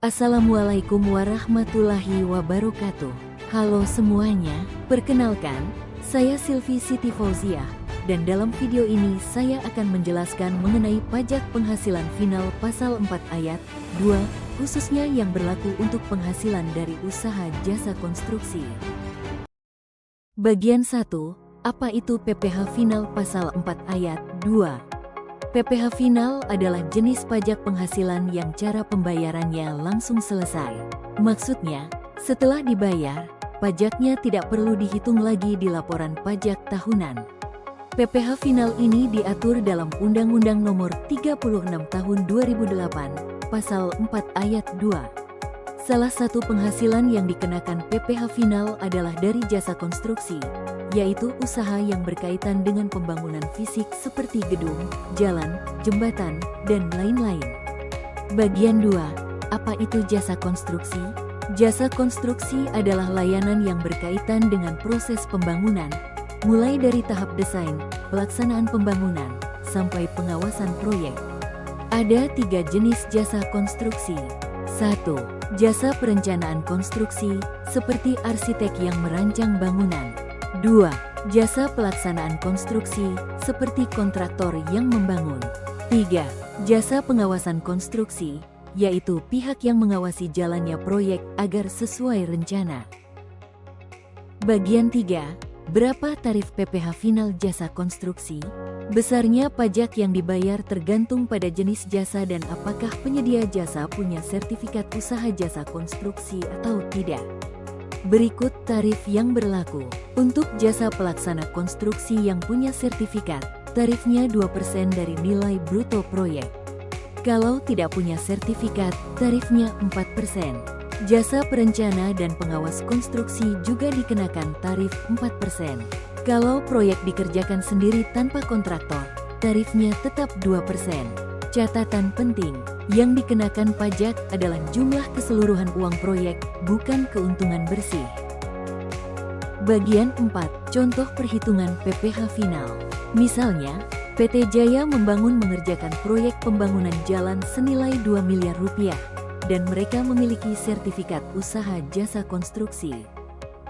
Assalamualaikum warahmatullahi wabarakatuh. Halo semuanya, perkenalkan, saya Silvi Siti Fauziah, dan dalam video ini saya akan menjelaskan mengenai pajak penghasilan final pasal 4 ayat 2, khususnya yang berlaku untuk penghasilan dari usaha jasa konstruksi. Bagian 1, apa itu PPh final pasal 4 ayat 2? PPh final adalah jenis pajak penghasilan yang cara pembayarannya langsung selesai. Maksudnya, setelah dibayar, pajaknya tidak perlu dihitung lagi di laporan pajak tahunan. PPh final ini diatur dalam Undang-Undang Nomor 36 Tahun 2008, Pasal 4 Ayat 2. Salah satu penghasilan yang dikenakan PPh final adalah dari jasa konstruksi, yaitu usaha yang berkaitan dengan pembangunan fisik seperti gedung, jalan, jembatan, dan lain-lain. Bagian 2, apa itu jasa konstruksi? Jasa konstruksi adalah layanan yang berkaitan dengan proses pembangunan, mulai dari tahap desain, pelaksanaan pembangunan, sampai pengawasan proyek. Ada 3 jenis jasa konstruksi. 1. Jasa perencanaan konstruksi, seperti arsitek yang merancang bangunan. 2. Jasa pelaksanaan konstruksi, seperti kontraktor yang membangun. 3. Jasa pengawasan konstruksi, yaitu pihak yang mengawasi jalannya proyek agar sesuai rencana. Bagian 3, berapa tarif PPh final jasa konstruksi? Besarnya pajak yang dibayar tergantung pada jenis jasa dan apakah penyedia jasa punya sertifikat usaha jasa konstruksi atau tidak. Berikut tarif yang berlaku. Untuk jasa pelaksana konstruksi yang punya sertifikat, tarifnya 2% dari nilai bruto proyek. Kalau tidak punya sertifikat, tarifnya 4%. Jasa perencana dan pengawas konstruksi juga dikenakan tarif 4%. Kalau proyek dikerjakan sendiri tanpa kontraktor, tarifnya tetap 2%. Catatan penting, yang dikenakan pajak adalah jumlah keseluruhan uang proyek, bukan keuntungan bersih. Bagian 4, contoh perhitungan PPh final. Misalnya, PT Jaya Membangun mengerjakan proyek pembangunan jalan senilai 2 miliar rupiah, dan mereka memiliki sertifikat usaha jasa konstruksi.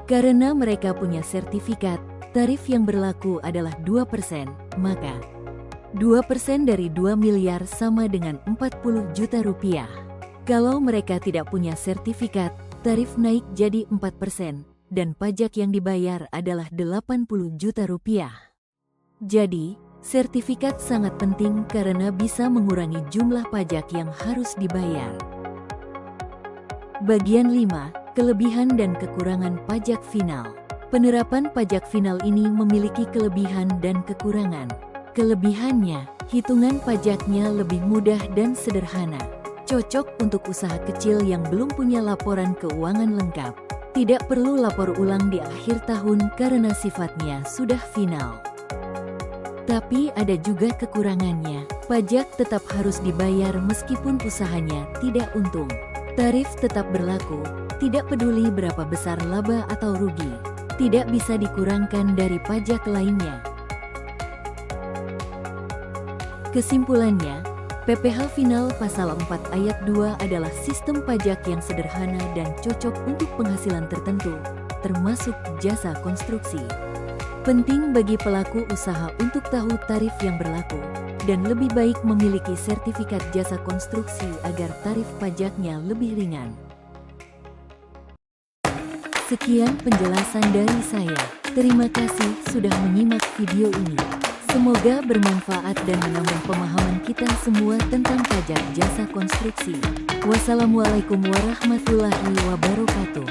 Karena mereka punya sertifikat, tarif yang berlaku adalah 2%, maka 2% dari 2 miliar sama dengan 40 juta rupiah. Kalau mereka tidak punya sertifikat, tarif naik jadi 4%, dan pajak yang dibayar adalah 80 juta rupiah. Jadi, sertifikat sangat penting karena bisa mengurangi jumlah pajak yang harus dibayar. Bagian 5, kelebihan dan kekurangan pajak final. Penerapan pajak final ini memiliki kelebihan dan kekurangan. Kelebihannya, hitungan pajaknya lebih mudah dan sederhana. Cocok untuk usaha kecil yang belum punya laporan keuangan lengkap. Tidak perlu lapor ulang di akhir tahun karena sifatnya sudah final. Tapi ada juga kekurangannya. Pajak tetap harus dibayar meskipun usahanya tidak untung. Tarif tetap berlaku, tidak peduli berapa besar laba atau rugi. Tidak bisa dikurangkan dari pajak lainnya. Kesimpulannya, PPh final pasal 4 ayat 2 adalah sistem pajak yang sederhana dan cocok untuk penghasilan tertentu, termasuk jasa konstruksi. Penting bagi pelaku usaha untuk tahu tarif yang berlaku, dan lebih baik memiliki sertifikat jasa konstruksi agar tarif pajaknya lebih ringan. Sekian penjelasan dari saya. Terima kasih sudah menyimak video ini. Semoga bermanfaat dan menambah pemahaman kita semua tentang pajak jasa konstruksi. Wassalamualaikum warahmatullahi wabarakatuh.